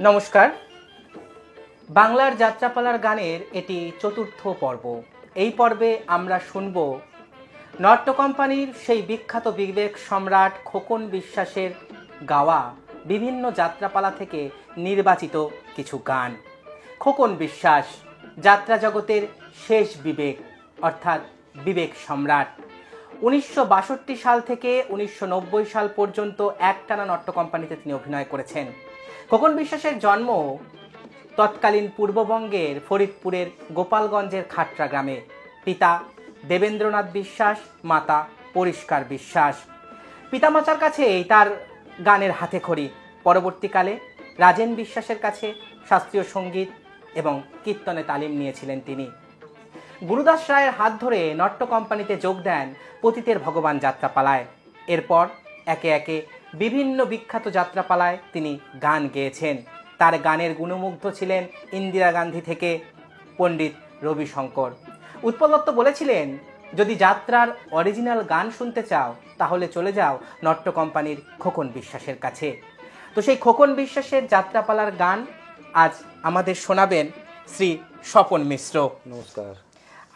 নমস্কার। বাংলার যাত্রাপালার গানের এটি চতুর্থ পর্ব। এই পর্বে আমরা শুনব নট্য কোম্পানির সেই বিখ্যাত বিবেক সম্রাট খোকন বিশ্বাসের গাওয়া বিভিন্ন যাত্রাপালা থেকে নির্বাচিত কিছু গান। খোকন বিশ্বাস যাত্রা জগতের শেষ বিবেক, অর্থাৎ বিবেক সম্রাট। 1962 সাল থেকে 1990 সাল পর্যন্ত একটানা নট্য কোম্পানিতে তিনি অভিনয় করেছেন। খোকন বিশ্বাসের জন্ম তৎকালীন পূর্ববঙ্গের ফরিদপুরের গোপালগঞ্জের খাট্রা গ্রামে। পিতা দেবেন্দ্রনাথ বিশ্বাস, মাতা পরিষ্কার বিশ্বাস। পিতামাতার কাছেই তার গানের হাতেখড়ি। পরবর্তীকালে রাজেন বিশ্বাসের কাছে শাস্ত্রীয় সঙ্গীত এবং কীর্তনে তালিম নিয়েছিলেন তিনি। গুরুদাস রায়ের হাত ধরে নট্য কোম্পানিতে যোগ দেন পতিতের ভগবান যাত্রাপালায়। এরপর একে একে বিভিন্ন বিখ্যাত যাত্রাপালায় তিনি গান গেয়েছেন। তার গানের গুণমুগ্ধ ছিলেন ইন্দিরা গান্ধী থেকে পণ্ডিত রবিশঙ্কর। উৎপল দত্ত বলেছিলেন, যদি যাত্রার অরিজিনাল গান শুনতে চাও তাহলে চলে যাও নট্য কোম্পানির খোকন বিশ্বাসের কাছে। তো সেই খোকন বিশ্বাসের যাত্রাপালার গান আজ আমাদের শোনাবেন শ্রী স্বপন মিশ্র। নমস্কার।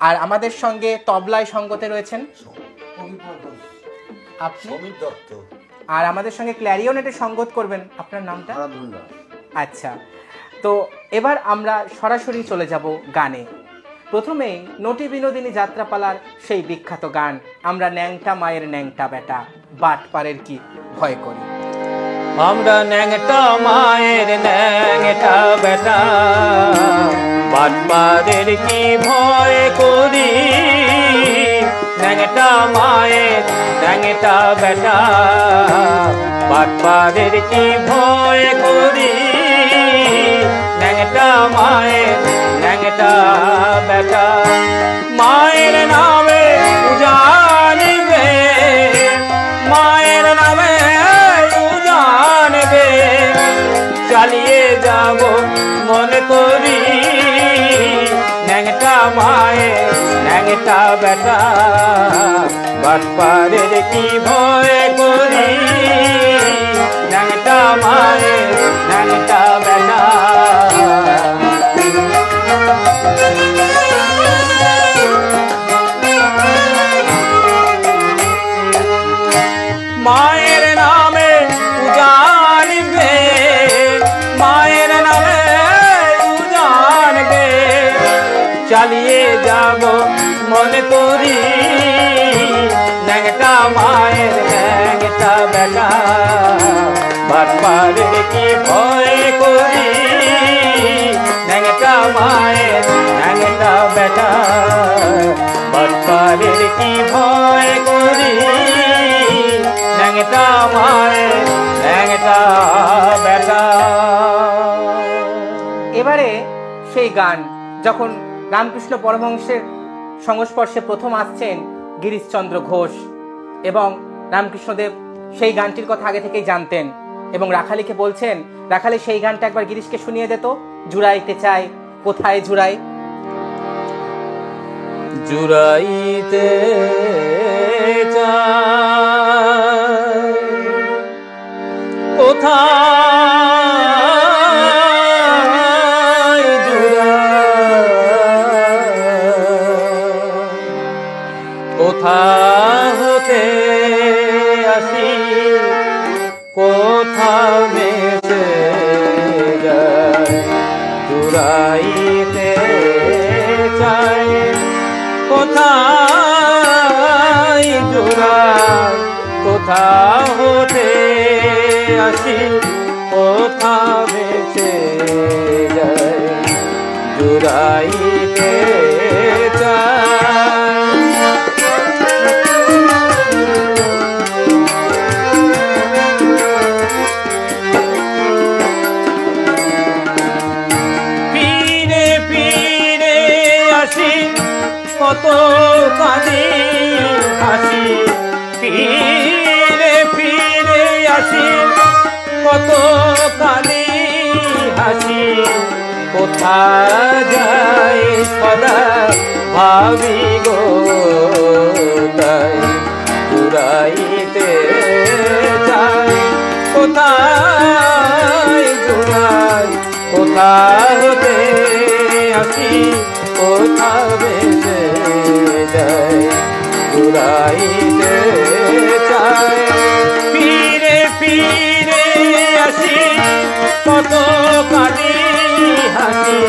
আর আমাদের সঙ্গে তবলায় সঙ্গতে রয়েছেন আপনি, আর আমাদের সঙ্গে ক্ল্যারিওনেটে সঙ্গত করবেন। আপনার নামটা? আচ্ছা, তো এবার আমরা সরাসরি চলে যাব গানে। প্রথমেই নটি বিনোদিনী যাত্রাপালার সেই বিখ্যাত গান, আমরা ন্যাংটা মায়ের ন্যাংটা বেটা, বাটপারের কি ভয় করি। আমরা ন্যাংটা মায়ের ন্যাংটা বেটা, বাটপারের কি ভয় করি। ন্যাংটা মায়ের ন্যাংটা বেটা, বাটপারের কি ভয় করি। ন্যাংটা মায়ের ন্যাংটা বেটা, মায়ের নামে জানবে, মায়ের নামে জানবে, চালিয়ে যাব মনে করি। ন্যাংটা মায়ের ন্যাংটা বেটা, বাটপারের কি ভয় করি। ন্যাংটা মায়ের ন্যাংটা বেটা, মায়ের নামে জানবে, মায়ের নামে জানবে, চালিয়ে যাব মনে করি। ন্যাংটা মায়ের ন্যাংটা বেটা, বাটপারের কি ভয় করি। ন্যাংটা মায়ের ন্যাংটা বেটা, বাটপারের কি ভয় করি। ন্যাংটা মায়ের ন্যাংটা বেটা। এবারে সেই গান যখন রামকৃষ্ণ পরমহংসের সংস্পর্শে প্রথম আসছেন গিরিশচন্দ্র ঘোষ, এবং রামকৃষ্ণদেব সেই গানটির কথা আগে থেকেই জানতেন এবং রাখালিকে বলছেন, রাখালি সেই গানটা একবার গিরিশকে শুনিয়ে দে তো। জুড়াইতে চাই কোথায় জুড়াই, জুড়াইতে চাই কোথায় জুড়াই, কোথা হতে আসি কোথা মেশে জুড়াইতে চাই কোথায় জুড়াই কোথা হতে আসি কোথা বেঁচে যায় জুড়াইতে চাই ফিরে ফিরে আসি কত কাঁদি হাসি ফিরে ফিরে আসি কত কাঁদি হাসি কোথা যায় সদা ভাবি গো তাই জুড়াইতে চাই কোথায় জুড়াই কোথা হতে আসি কোথা বেঁচে যায় জুড়াইতে চাই ফিরে ফিরে আসি কত কাঁদি হাসি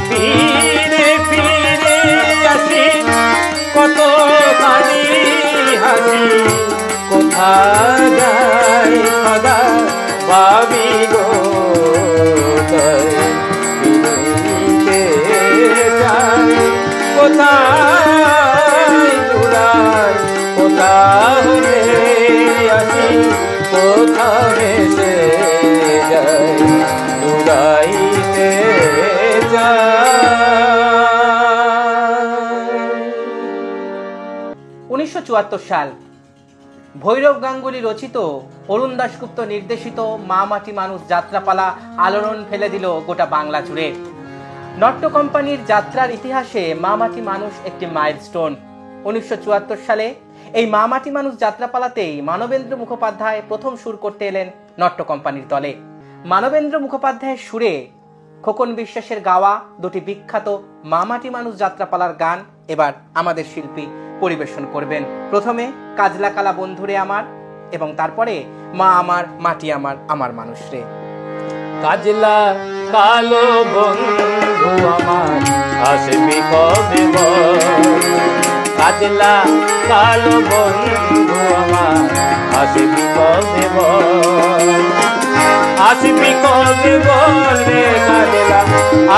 ফিরে ফিরে আসি কত কাঁদি হাসি কোথা যায় সদা ভাবি গো তাই ফিরিতে যাই কোথায় জুড়াই কোথা হতে আসি কোথা বেঁচে যাই জুড়াইতে যাই 1974 সাল ভৈরব গাঙ্গুলি রচিত অরুণ দাশগুপ্ত নির্দেশিত মা মাটি মানুষ যাত্রাপালা আলোড়ন ফেলে দিল গোটা বাংলা জুড়ে। নট্য কোম্পানির যাত্রার ইতিহাসে মা মাটি মানুষ একটি মাইলস্টোন। 1974 সালে এই মা মাটি মানুষ যাত্রাপালাতেই মানবেন্দ্র মুখোপাধ্যায় প্রথম সুর করতে এলেন নট্য কোম্পানির দলে। মানবেন্দ্র মুখোপাধ্যায়ের সুরে খোকন বিশ্বাসের গাওয়া দুটি বিখ্যাত মা মাটি মানুষ যাত্রাপালার গান এবার আমাদের শিল্পী পরিবেশন করবেন। প্রথমে কাজলা কালা বন্ধুরে আমার এবং তারপরে মা আমার মাটি আমার আমার মানুষ রে। কাজলা কালো বন্ধু আমার আসবি কবে বল কাজলা কালো বন্ধু আমার আসবি কবে বল আসবি কবে বল রে কাজলা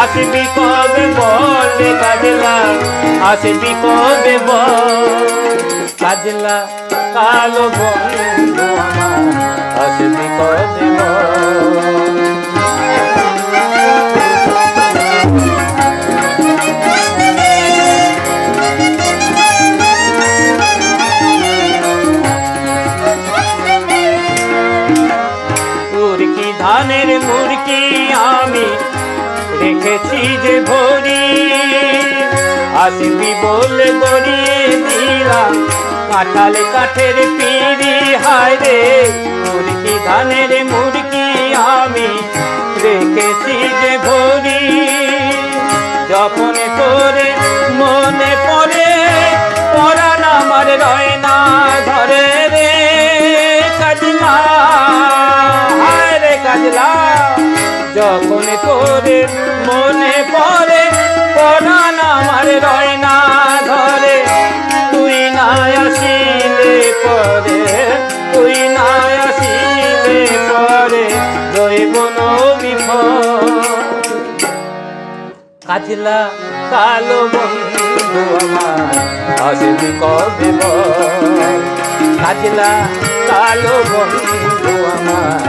আসবি কবে বল রে কাজলা আসবি কবে বল কাজলা কালো বন্ধু আমার আসবি কবে বল ধানের মুরকি আমি রেখেছি যে ভরি আসবি বলে গড়িয়ে দিলাম কাঁঠাল কাঠের পিড়ি হায় রে মুরকি ধানের মুরকি আমি রেখেছি যে ভরি যখন করে মনে পড়ে পরাণ আমার রয় না ধরে রে কাজলা কাজলা যখন করে মনে পড়ে পরাণ আমার রয় না ধরে তুই না আসিলে পরে তুই না আসিলে পরে রইব বিপদ কাজলা কালো বন্ধু আমার আসবি কবে বল কাজলা কালো বন্ধু আমার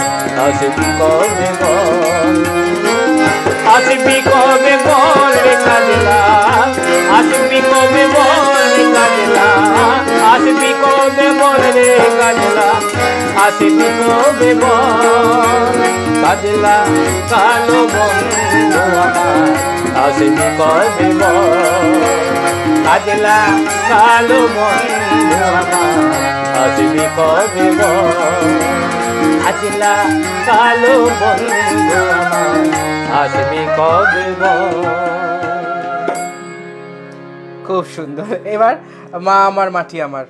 আসবি কবে বল আসবি কবে বল রে কাজলা আসবি কবে বল রে কাজলা আসবি কবে বল রে কাজলা আসবি কবে বল কাজলা কালো বন্ধু আমার আসবি কবে বল কাজলা কালো বন্ধু আমার আসবি কবে বল কাজলা কালো বন্ধু আমার আসবি কবে বল। খুব সুন্দর। এবার মা আমার মাটি আমার।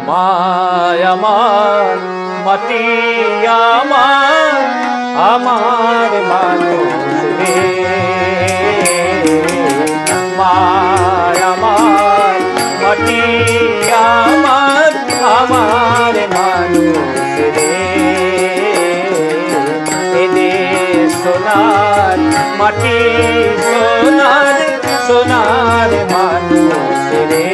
মায় আমার মাটি আমার আমার মানুষ রে মায় আমার মাটি আমার আমার মানুষ রে এদেশ সোনার মাটি সোনার সোনার মানুষ রে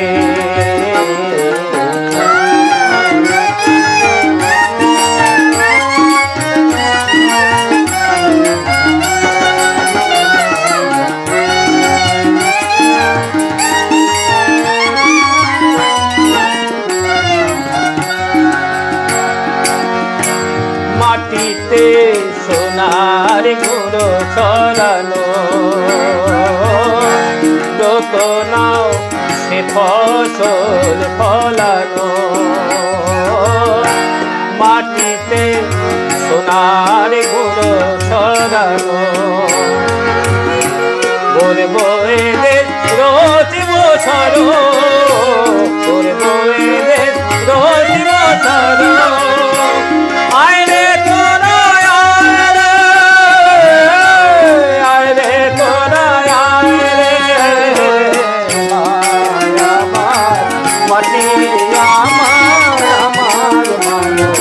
মাটিতে সোনার গুঁড়ো ছড়ানো যত নাও সে ফসল ফলানো মাটিতে সোনার গুঁড়ো ছড়ানো বলবো এদের রোজ বছর বলবো এদের রোজ বছর আইরে তোরা আইরে তোরা আইরে আমার মাটি আমার আমার মানুষ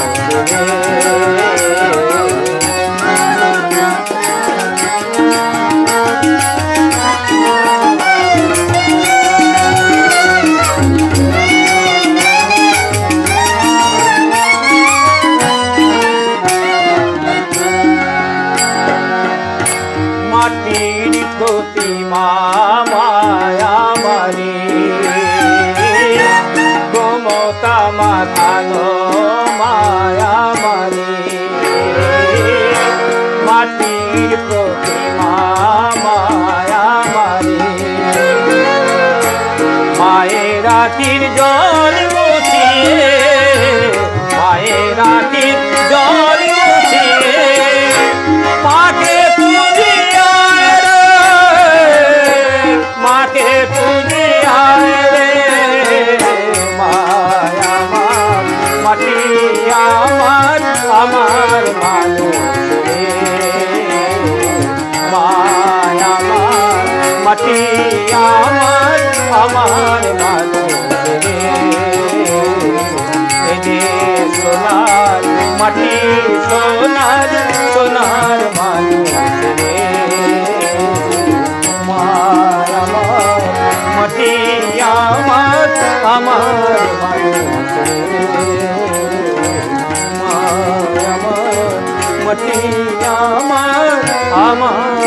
মাটির প্রতিমা মায়া মারি গোমতা মাথানো মায়া মারি মাটির প্রতিমা মায়া মারি মায়ের আখির জল মুছিয়ে মায়ের আখির জল মুছিয়ে মাকে মাকে পুজিয়ায় রে মায় আমার মাটি আমার আমার মানুষ রে মায় আমার মাটি আমার আমার মানুষ রে এদের সোনার মাটি সোনার সোনার মানুষ রে মাটি আমার আমার মানুষ মাটি আমার আমার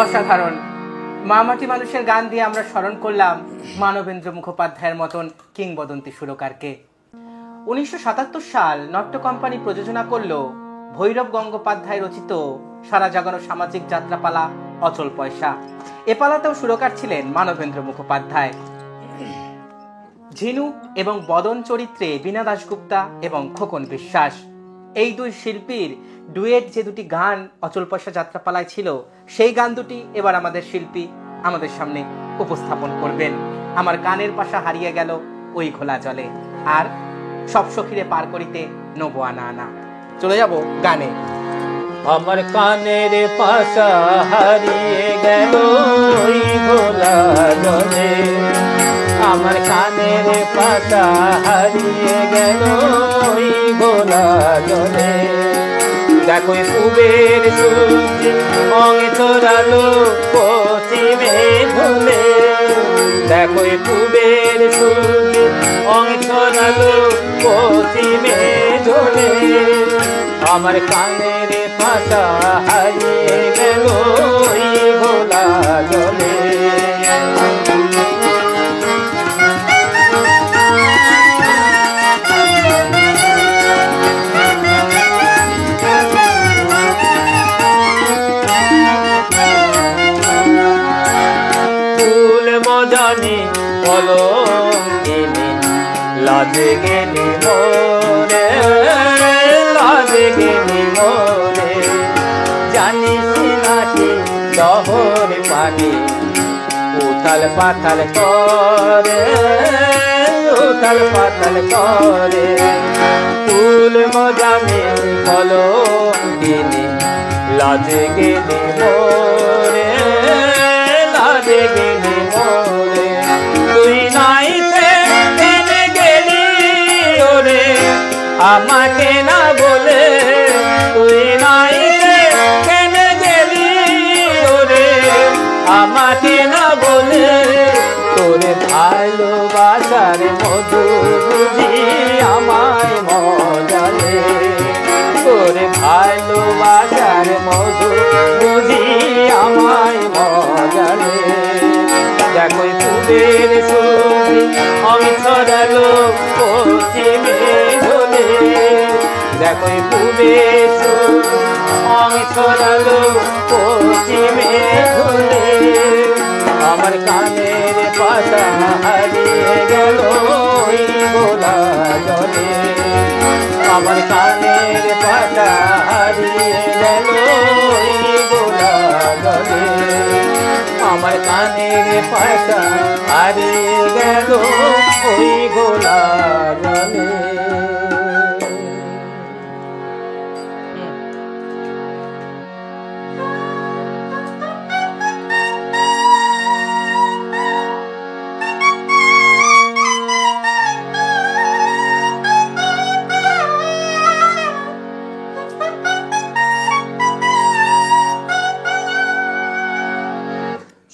অসাধারণ। মা মাটি মানুষের গান দিয়ে আমরা স্মরণ করলাম মানবেন্দ্র মুখোপাধ্যায়ের মতন কিংবদন্তি সুরকারকে। 1977 সাল নট্য কোম্পানি প্রযোজনা করল ভৈরব গঙ্গোপাধ্যায় রচিত সারা জাগানো সামাজিক যাত্রাপালা অচল পয়সা। এ পালাতেও সুরকার ছিলেন মানবেন্দ্র মুখোপাধ্যায়। ঝিনু এবং বদন চরিত্রে বীণা দাশগুপ্তা এবং খোকন বিশ্বাস, এই দুই শিল্পীর ডুয়েট যে দুটি গান অচল পয়সা যাত্রাপালায় ছিল, সেই গান দুটি এবার আমাদের শিল্পী আমাদের সামনে উপস্থাপন করবেন। আমার কানের পাশা হারিয়ে গেল ওই ঘোলা জলে, আর সব সখীরে পার করিতে নবো আনা আনা। চলে যাব গানে। আমার কানের পাশা হারিয়ে গেল ওই ঘোলা জলে আমার কানের পাশা হারিয়ে গেল ওই ঘোলা জলে দেখো পুবের সূর্য অঙ্গে ছড়ালো পশ্চিমে ঝুলে দেখো পুবের সূর্য অঙ্গে ছড়ালো পশ্চিমে ঝুলে আমার কানের পাশা হারিয়ে গেল ওই ঘোলা জলে ফুল মজানি কলঙ্কিনী লাজে গেলি মোরে লাজে গেলি মোরে জানিস নাকি শহর পানি উথাল পাথাল করে, উথাল পাথাল করে। ফুল মজামে কলঙ্কিনী লাজে গেলি মোরে, লাজে গেলি মোরে। তুই নাইতে কেনে গেলি ওরে আমাকে না বলে, তুই নাইতে কেনে গেলি ওরে আমাকে না বলে। তোরে ভালোবাসার মধু বুঝি আমায় মজালে, তোরে ভালোবাসার মধু বুঝি আমায় মজালে। দেখো ফুলের ছবি আমি ছড়ালো পশ্চিমে ঝোলে, দেখো ফুলের ছবি আমি ছড়ালো পশ্চিমে ঝোলে। আমার কানের পাশা হারিয়ে গেল ওই গোলা জলে, আমার কানের পাশা হারিয়ে গেল ওই গোলা জলে, আমার কানের পাশা হারিয়ে গেল ওই গোলা জলে।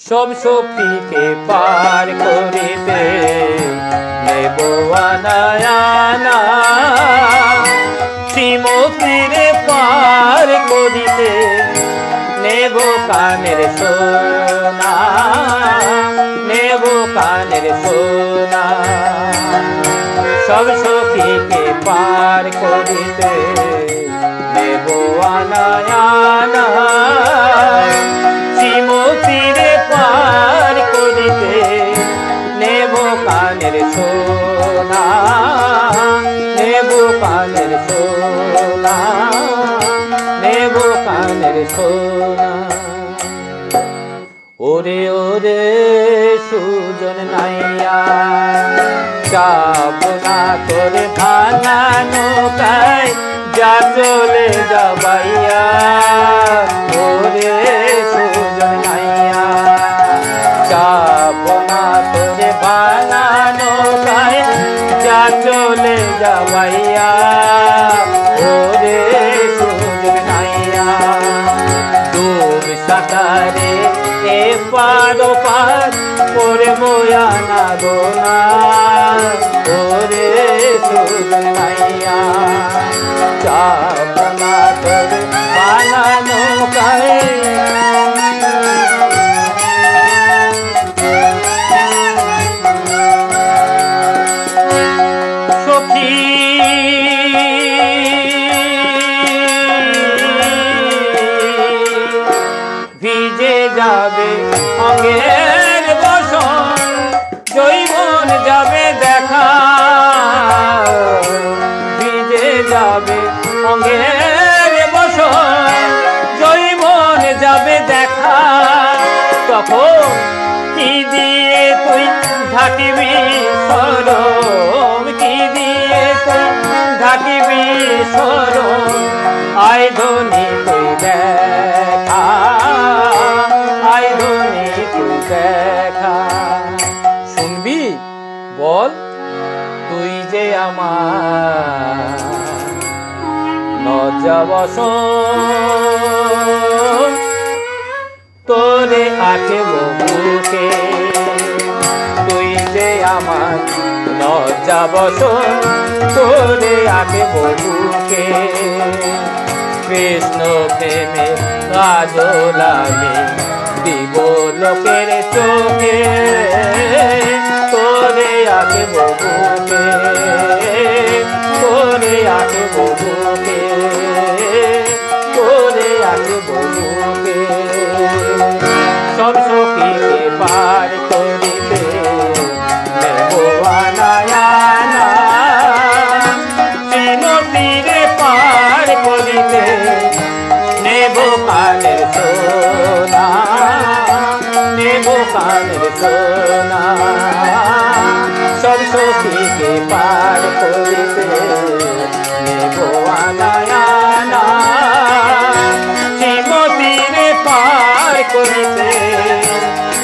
সব সখীকে পার করিতে নেব আনায়ানা, শ্রীমতীরে পার করিতে নেব কানের সোনা, নেব কানের সোনা। সব সখীকে পার করিতে নেব আনায়ানা, শ্রীমতীরে পার করিতে নেব কানের সোনা, নেব কানের সোনা, নেব কানের সোনা। ওরে ওরে সুজন নাইয়া যাব না তোরে ভাঙা নৌকায়, যা চলে যাবাইয়া। ওরে সুজন নাইয়া যাব না তোরে ভাঙা নৌকায়, যা চলে যাবাইয়া। ওরে সুজন নাইয়া ডুব সাঁতারে এপার ওপার করে বয়ানা গোনা। ওরে সুজন নাইয়া যাব না তোরে ভাঙা নৌকায়। সখী ভিজে যাবে অঙ্গের বসন, জৈবন যাবে দেখা, ভিজে যাবে অঙ্গের বসন, জৈবন যাবে দেখা। তখন কি দিয়ে তুই ঢাকিবি সরম, কি দিয়ে তুই ঢাকিবি সরম। আয় ধনী তুই দেখা, আয় ধনী তুই দেখা। শুনবি বল তুই যে আমার লজ্জা বসন, তোরে আছে বুকে। তুই যে আমার লজ্জা বসন, তোরে আছে বুকে। কৃষ্ণ প্রেমে কাজল আমি দিব লোকের চোখে, তোরে আছে বুকে, তোরে আছে বুকে, তোরে আছে বুকে। সব সখীকে পার করিতে নেব আনায়ানা, শ্রীমতীরে পার করিতে নেব কানের সোনা, নেব কানের সোনা সব সখীকে পার করিতে নেব আনায়ানা শ্রীমতীরে পার করিতে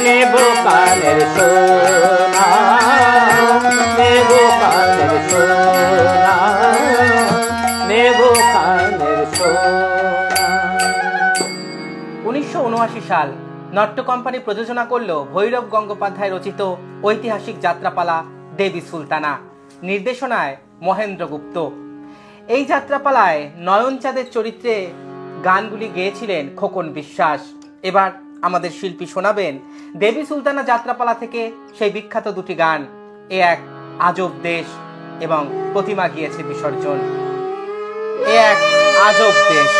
নেব কানের সোনা নেব কানের সোনা নেব কানের সোনা। 1979 সাল নট্য কোম্পানি প্রযোজনা করল ভৈরব গঙ্গোপাধ্যায় রচিত ঐতিহাসিক যাত্রাপালা দেবী সুলতানা, নির্দেশনায় মহেন্দ্র গুপ্ত। এই যাত্রাপালায় নয়নচাঁদের চরিত্রে গানগুলি গেয়েছিলেন খোকন বিশ্বাস। এবার আমাদের শিল্পী শোনাবেন দেবী সুলতানা যাত্রাপালা থেকে সেই বিখ্যাত দুটি গান, এ এক আজব দেশ এবং প্রতিমা গিয়েছে বিসর্জন। এ এক আজব দেশ।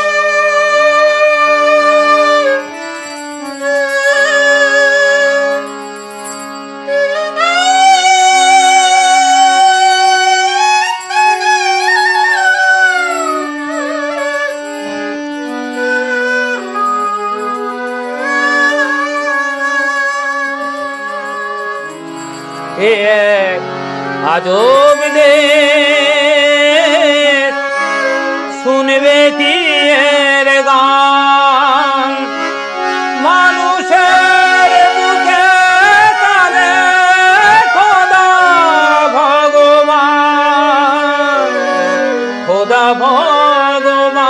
এক আজব দেশ শুনবে কি এর গান মানুষের মুখে কানে খোদা ভগবান খোদা ভগবান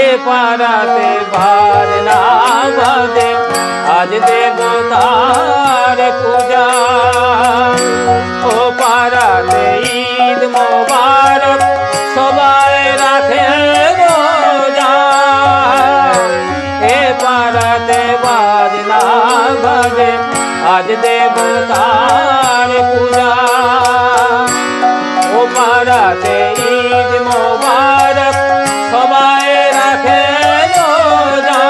এ পারাতে ভার না বাজে আজ দেবতার পূজা ও পারাতে ঈদ মোবারক সবাই রাখে রোজা এ পারাতে বাজ না বাজে আজ দেবতার পূজা ও পারাতে ঈদ মোবারক সবাই রাখে রোজা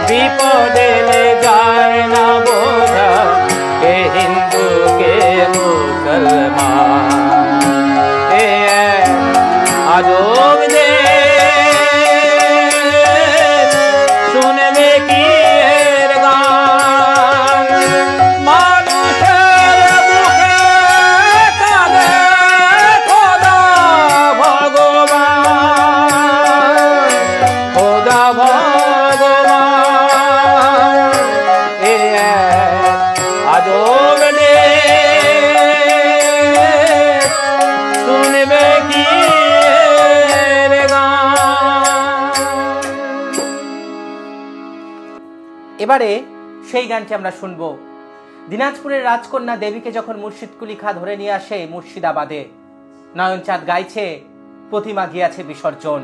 বিপদে যায় না বোঝা কে হিন্দু কে মুসলমান এ আজব দেশ শুনবে কি এর গান মানুষের মুখে কাঁদে খোদা ভগবান খোদা ভগবান এ আজব দেশ শুনবে কি এর গান। এবারে সেই গানটি আমরা শুনবো। দিনাজপুরের রাজকন্যা দেবীকে যখন মুর্শিদ কুলি খাঁ ধরে নিয়ে আসে মুর্শিদাবাদে, নয়নচাঁদ গাইছে প্রতিমা গিয়াছে বিসর্জন।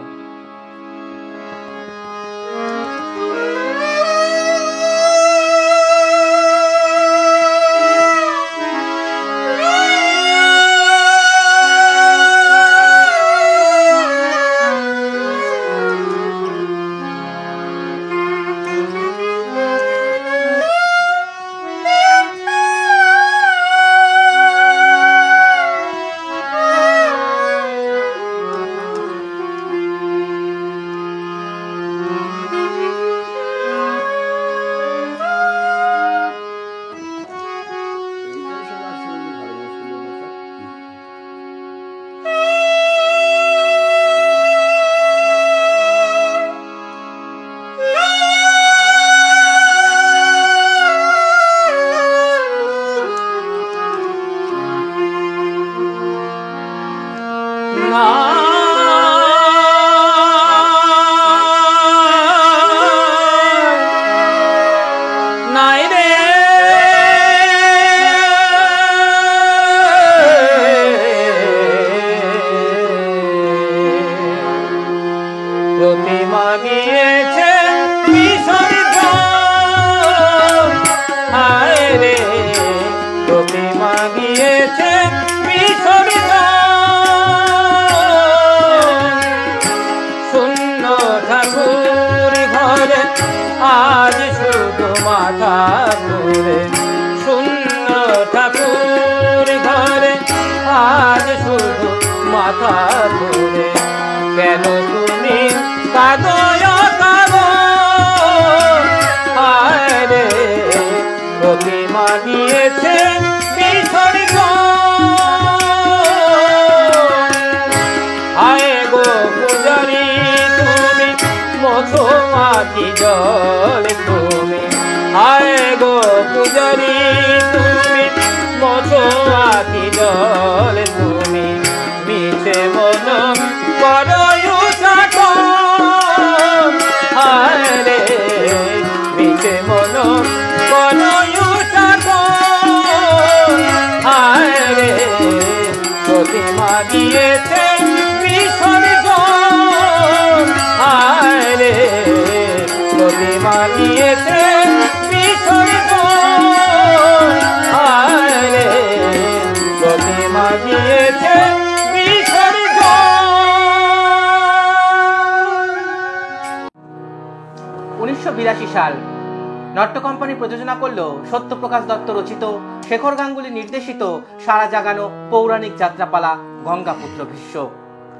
প্রতিমা গিয়েছে বিসর্জন হায় রে প্রতিমা গিয়েছে বিসর্জন শূন্য ঠাকুর ঘরে আজ শুধু মাথা তুলে শূন্য ঠাকুর ঘরে আজ শুধু মাথা তুলে কেন তুমি কাঁদো কাঁদো মধুমাছি জল তুমি, আয় গো পূজারি তুমি মধুমাছি জল তুমি, মিছে মন করয়ু সাকম, আয় রে মিছে মন করয়ু সাকম, আয় রে প্রতিমা দিয়েছে বিসর্জন, আয় রে প্রতিমা দিয়েছে বিসর্জন, আয় রে প্রতিমা দিয়েছে বিসর্জন। 1982 সাল নট্য কোম্পানি প্রযোজনা করল সত্যপ্রকাশ দত্ত রচিত, শেখর গাঙ্গুলি নির্দেশিত, সারা জাগানো পৌরাণিক যাত্রাপালা গঙ্গাপুত্র ভীষ্ম।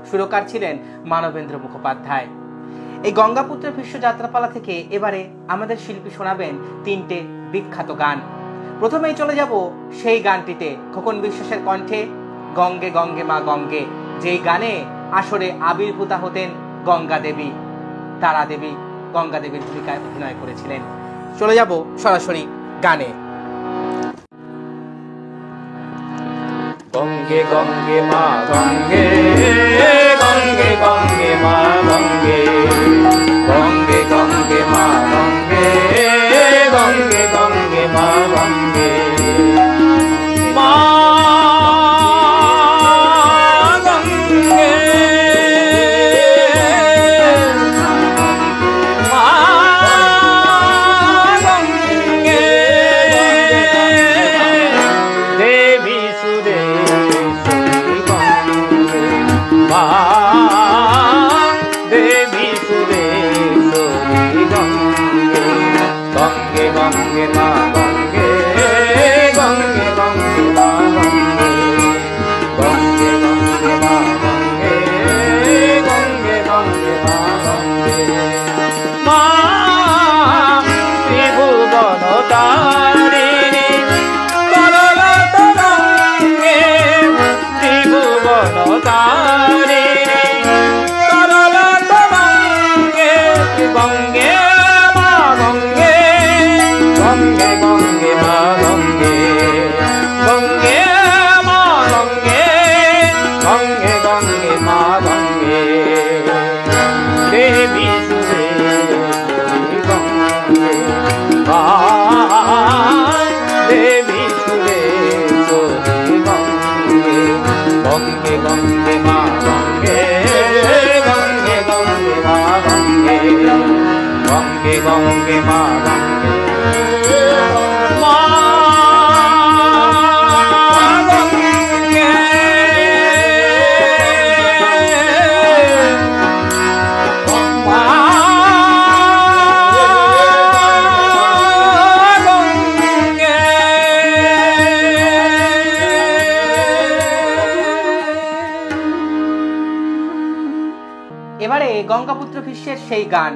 সুরকার ছিলেন মানবেন্দ্র মুখোপাধ্যায়। এই গঙ্গাপুত্র ভীষ্ম যাত্রাপালা থেকে এবারে আমাদের শিল্পী শোনাবেন 3টে বিখ্যাত গান। প্রথমেই চলে যাব সেই গানটিতে, খোকন বিশ্বাসের কণ্ঠে গঙ্গে গঙ্গে মা গঙ্গে, যেই গানে আসরে আবির্ভূতা হতেন গঙ্গা দেবী। তারা দেবী গঙ্গা দেবীর ভূমিকায় অভিনয় করেছিলেন। চলে যাব সরাসরি গানে। গঙ্গে গঙ্গে মা গঙ্গে, গঙ্গে গঙ্গে মা গঙ্গে, গঙ্গে গঙ্গে মা গঙ্গে, গঙ্গে গঙ্গে মা গঙ্গে, মা গঙ্গে, মা গঙ্গে, দেবী সুরেশ্বরী গঙ্গে, মা দেবী সুরেশ্বরী গঙ্গে, গঙ্গে গঙ্গে মা গঙ্গে, গঙ্গে গঙ্গে মা গঙ্গে, গঙ্গে গঙ্গে মা গঙ্গে, গঙ্গে গঙ্গে মা গঙ্গে, মা ত্রিভুবন তারিণী তরল তরঙ্গে, ত্রিভুবন তারিণী তরল তরঙ্গে, গঙ্গে মা গঙ্গে, গঙ্গে গঙ্গে মা গঙ্গে, গঙ্গে মা গঙ্গে, গঙ্গে গঙ্গে মা গঙ্গে, দেবী সুরেশ্বরী গঙ্গে, মা দেবী সুরেশ্বরী গঙ্গে, গঙ্গে গঙ্গে মা গঙ্গে, গঙ্গে গঙ্গে মা গঙ্গে, গঙ্গে গঙ্গে মা গঙ্গে, মা গঙ্গে, মা গঙ্গে। এবারে গঙ্গাপুত্র ভীষ্মের সেই গান।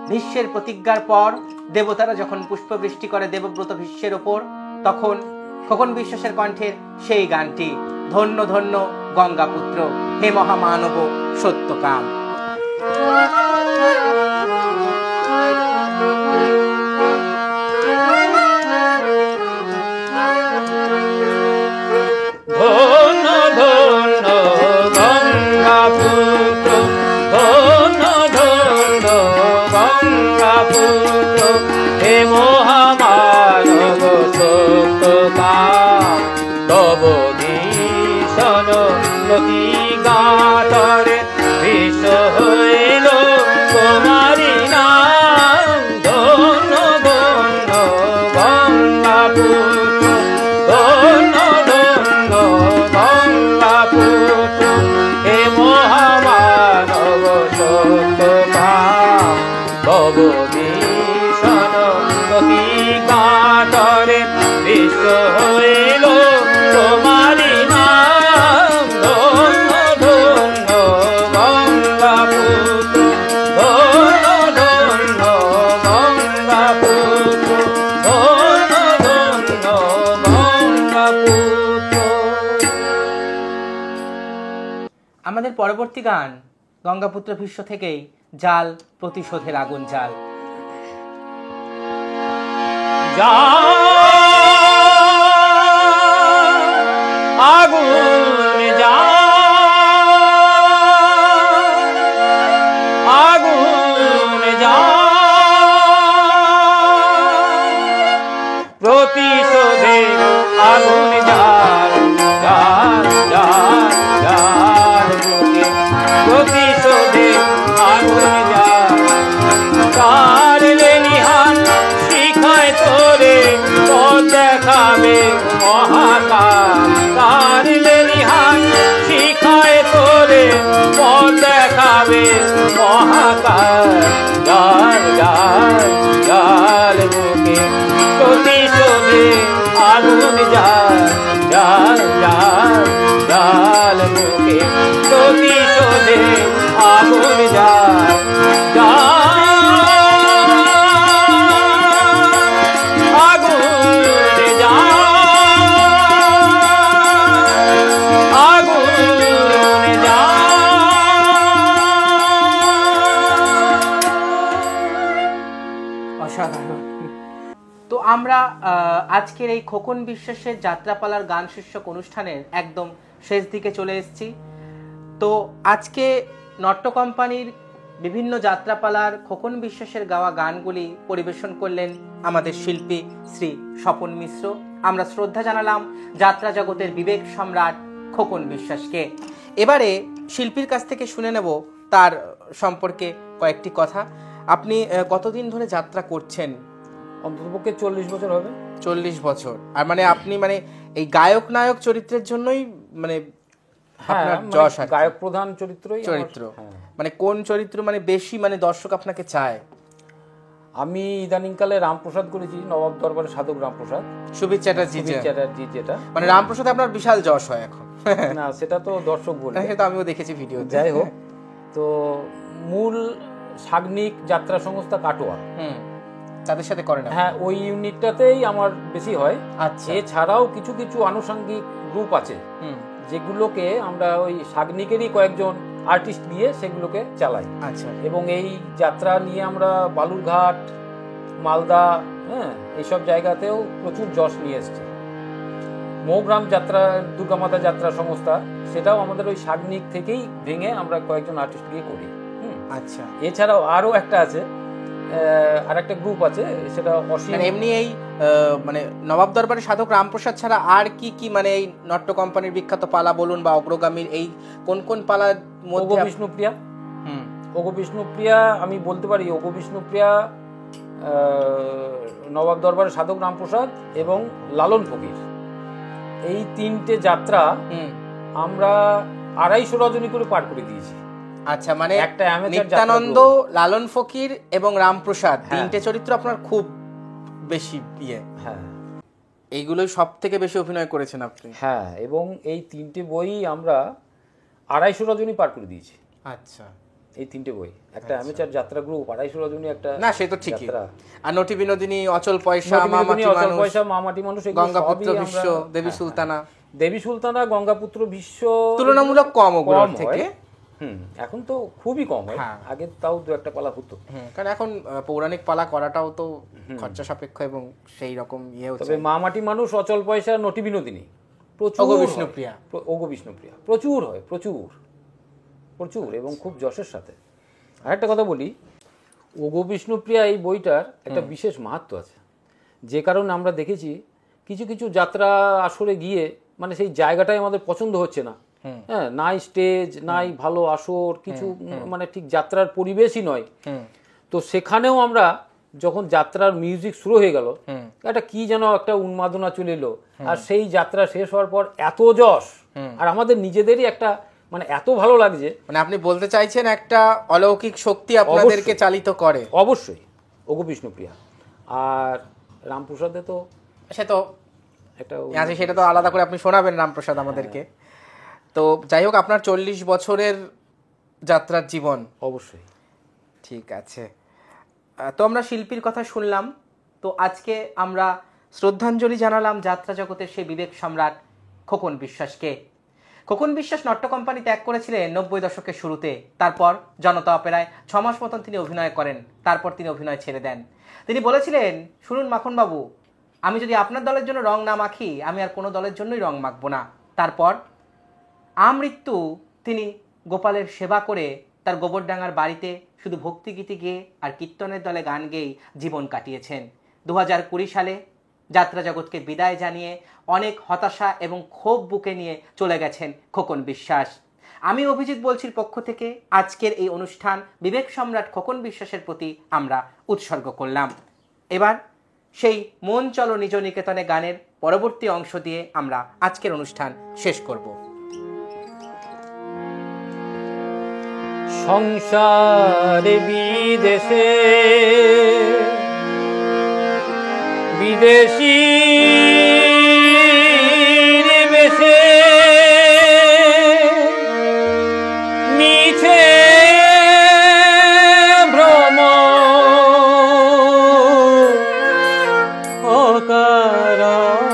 ভীষ্মের প্রতিজ্ঞার পর দেবতারা যখন পুষ্পবৃষ্টি করে দেবব্রত ভীষ্মের ওপর, তখন খোকন বিশ্বাসের কণ্ঠের সেই গানটি, ধন্য ধন্য গঙ্গাপুত্র, হে মহামানব সত্যকাম। ধন্য ধন্য গঙ্গাপুত্র, ধন্য ধন্য গঙ্গাপুত্র, হে মহামানব সত্যকাম, তব ভীষণ প্রতিঘাতরে বিষ হইল তোমারি নাম, ধন্য ধন্য গঙ্গাপুত্র, ধন্য ধন্য গঙ্গাপুত্র, হে মহামানব সত্যকাম, তব ভীষণ প্রতিঘাতরে বিষ হইল তোমারি নাম, ধন্য ধন্য গঙ্গাপুত্র, ধন্য ধন্য গঙ্গাপুত্র, ধন্য ধন্য গঙ্গাপুত্র। আমাদের পরবর্তী গান গঙ্গাপুত্র ভীষ্ম থেকেই জাল প্রতিশোধের আগুন জাল। আগুন আগুন প্রতিশোধে আগুন জাল জাল জাল জাল প্রতিশোধে আগুন জাল। তার লেলিহান শিখায় তোরে পথ দেখাবে মহাকাল। তার লেলিহান শিখায় তোরে পথ দেখাবে মহাকাল। জাল জাল জাল বুকে প্রতিশোধে আগুন জাল জাল জাল জাল বুকে প্রতিশোধে আগুন জাল জাল আগুন জাল আগুন জাল। অসাধারণ। তো আমরা আজকের এই খোকন বিশ্বাসের যাত্রাপালার গান শীর্ষক অনুষ্ঠানের একদম শেষ দিকে চলে এসেছি। তো আজকে নট্য কোম্পানির বিভিন্ন যাত্রাপালার খোকন বিশ্বাসের গাওয়া গানগুলি পরিবেশন করলেন আমাদের শিল্পী শ্রী স্বপন মিশ্র। আমরা শ্রদ্ধা জানালাম যাত্রা জগতের বিবেক সম্রাট খোকন বিশ্বাসকে। এবারে শিল্পীর কাছ থেকে শুনে নেব তার সম্পর্কে কয়েকটি কথা। আপনি কতদিন ধরে যাত্রা করছেন? অন্ততপক্ষে 40 বছর হবে। 40 বছর। আর মানে আপনি মানে এই গায়ক নায়ক চরিত্রের জন্যই মানে আপনার যশ আর কি। গায়ক প্রধান চরিত্রই চরিত্র মানে কোন চরিত্র মানে বেশি মানে দর্শক আপনাকে চায়? আমি ইদানিংকালে রামপ্রসাদ করেছি, নবাব দরবারের সাধক রামপ্রসাদ, সুবীর চ্যাটার্জি। যেটা মানে রামপ্রসাদ আপনার বিশাল যশ হয় এখন। না সেটা তো দর্শক বলে, সেটা আমিও দেখেছি ভিডিও। যাই হোক, তো মূল সাগ্নিক যাত্রা সংস্থা কাটোয়া, তাদের সাথে করেন? হ্যাঁ, ওই ইউনিটটাতেই আমার বেশি হয়। আচ্ছা। এছাড়াও কিছু কিছু আনুষঙ্গিক গ্রুপ আছে যেগুলোকে আমরা ওই সাগ্নিকেরই কয়েকজন আর্টিস্ট দিয়ে সেগুলোকে চালাই। আচ্ছা। এবং এই যাত্রা নিয়ে আমরা বালুরঘাট, মালদা, হ্যাঁ, এইসব জায়গাতেও প্রচুর যশ নিয়ে এসেছি। মৌগ্রাম যাত্রা, দুর্গামাতা যাত্রা সংস্থা, সেটাও আমাদের ওই সাগ্নিক থেকেই ভেঙে আমরা কয়েকজন আর্টিস্ট দিয়ে করি। আচ্ছা। এছাড়াও আরও একটা আছে, আর একটা গ্রুপ আছে, সেটা অসীম। এমনি এই মানে নবাব দরবারের সাধক রামপ্রসাদ ছাড়া আর কি কি মানে এই নট্য কোম্পানির বিখ্যাত পালা বলুন বা অগ্রগামীর এই কোন কোন পালার মধ্যে? ওগো বিষ্ণুপ্রিয়া। ওগো বিষ্ণুপ্রিয়া আমি বলতে পারি, ওগো বিষ্ণুপ্রিয়া, নবাব দরবারের সাধক রামপ্রসাদ এবং লালন ফকির, এই তিনটে যাত্রা আমরা 250 রজনী করে পার করে দিয়েছি। আচ্ছা, মানে একটা নিত্যানন্দ, লালন ফকির এবং রামপ্রসাদ, তিনটে চরিত্র আপনার খুব বেশি ইয়ে। হ্যাঁ, এইগুলোই সব থেকে বেশি অভিনয় করেছেন আপনি। হ্যাঁ, এবং এই তিনটে বই আমরা 250 রজনী পার করে দিয়েছি। আচ্ছা, এই তিনটে বই, একটা অ্যামেচার যাত্রা গ্রুপ 250 রজনী, একটা না সে তো ঠিকই। আর নটি বিনোদিনী, অচল পয়সা, মামাটি মানুষ, গঙ্গাপুত্র ভীষ্ম, দেবী সুলতানা। দেবী সুলতানা, গঙ্গাপুত্র ভীষ্ম তুলনামূলক কম ওগুলোর থেকে। এখন তো খুবই কম হয়, আগে তাও দু একটা পালা হতো। কারণ এখন পৌরাণিক পালা করাটাও তো খরচা সাপেক্ষ এবং সেই রকম ইয়ে হচ্ছে। তবে মামাটি মানুষ, অচল পয়সা, নটি বিনোদিনী প্রচুর, ওগো বিষ্ণুপ্রিয়া প্রচুর হয়, প্রচুর প্রচুর, এবং খুব যশের সাথে। আর একটা কথা বলি, ওগো বিষ্ণুপ্রিয়া এই বইটার একটা বিশেষ মাহাত্ম্য আছে, যে কারণে আমরা দেখেছি কিছু কিছু যাত্রা আসরে গিয়ে মানে সেই জায়গাটাই আমাদের পছন্দ হচ্ছে না। হ্যাঁ, নাই স্টেজ, নাই ভালো আসর, কিছু মানে ঠিক যাত্রার পরিবেশই নয়। তো সেখানেও আমরা যখন যাত্রার মিউজিক শুরু হয়ে গেল, একটা কি যেন একটা উন্মাদনা চলে এলো, আর সেই যাত্রা শেষ হওয়ার পর এত যশ, আর আমাদের নিজেদেরই একটা মানে এত ভালো লাগছে। মানে আপনি বলতে চাইছেন একটা অলৌকিক শক্তি আপনাদেরকে চালিত করে? অবশ্যই, ওগো বিষ্ণুপ্রিয়া। আর রামপ্রসাদে তো সে তো একটা আছে, সেটা তো আলাদা করে আপনি শোনাবেন রামপ্রসাদ আমাদেরকে। তো যাই হোক, আপনার 40 বছরের যাত্রার জীবন। অবশ্যই। ঠিক আছে, তো আমরা শিল্পীর কথা শুনলাম। তো আজকে আমরা শ্রদ্ধাঞ্জলি জানালাম যাত্রা জগতের সেই বিবেক সম্রাট খোকন বিশ্বাসকে। খোকন বিশ্বাস নাট্য কোম্পানি ত্যাগ করেছিলেন 90 দশকের শুরুতে। তারপর জনতা অপেরায় 6 মাস মতন তিনি অভিনয় করেন, তারপর তিনি অভিনয় ছেড়ে দেন। তিনি বলেছিলেন, শুনুন মাখনবাবু, আমি যদি আপনার দলের জন্য রং না মাখি, আমি আর কোনো দলের জন্যই রং মাখবো না। তারপর আমৃত্যু তিনি গোপালের সেবা করে তার গোবরডাঙ্গার বাড়িতে শুধু ভক্তিগীতি গেয়ে আর কীর্তনের দলে গান গেয়েই জীবন কাটিয়েছেন। 2020 সালে যাত্রা জগৎকে বিদায় জানিয়ে অনেক হতাশা এবং ক্ষোভ বুকে নিয়ে চলে গেছেন খোকন বিশ্বাস। আমি অভিজিৎ বলছির পক্ষ থেকে আজকের এই অনুষ্ঠান বিবেক সম্রাট খোকন বিশ্বাসের প্রতি আমরা উৎসর্গ করলাম। এবার সেই মন চলো নিজ নিকেতনে গানের পরবর্তী অংশ দিয়ে আমরা আজকের অনুষ্ঠান শেষ করব। সংসারে বিদেশে বিদেশি বেশে মিছে ভ্রম অকারণে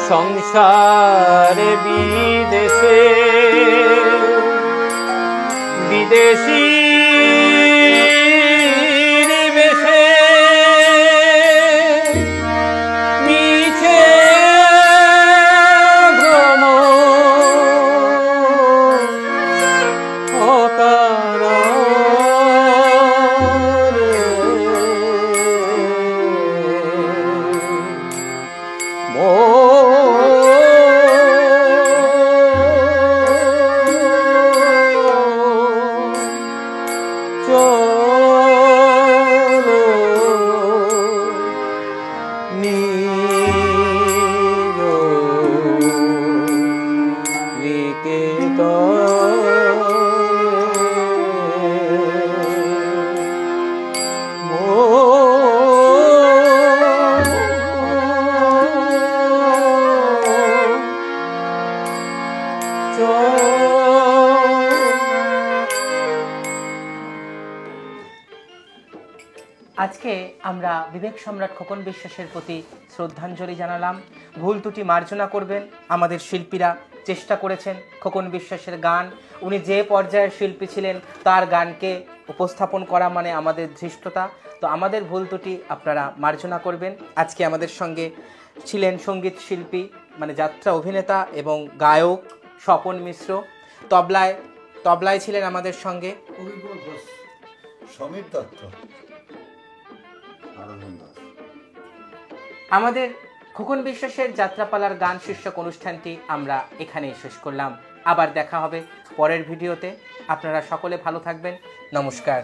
সংসারে বিদেশে বিদেশি বেশে মিছে ভ্রম আজকে আমরা বিবেক সম্রাট খোকন বিশ্বাসের প্রতি শ্রদ্ধাঞ্জলি জানালাম। ভুল ত্রুটি মার্জনা করবেন। আমাদের শিল্পীরা চেষ্টা করেছেন খোকন বিশ্বাসের গান, উনি যে পর্যায়ের শিল্পী ছিলেন তার গানকে উপস্থাপন করা মানে আমাদের ধৃষ্টতা। তো আমাদের ভুল ত্রুটি আপনারা মার্জনা করবেন। আজকে আমাদের সঙ্গে ছিলেন সঙ্গীত শিল্পী মানে যাত্রা অভিনেতা এবং গায়ক স্বপন মিশ্র। তবলায় ছিলেন আমাদের সঙ্গে সমীর দত্ত। আমাদের খোকন বিশ্বাসের যাত্রাপালার গান শীর্ষক অনুষ্ঠানটি আমরা এখানেই শেষ করলাম। আবার দেখা হবে পরের ভিডিওতে। আপনারা সকলে ভালো থাকবেন। নমস্কার।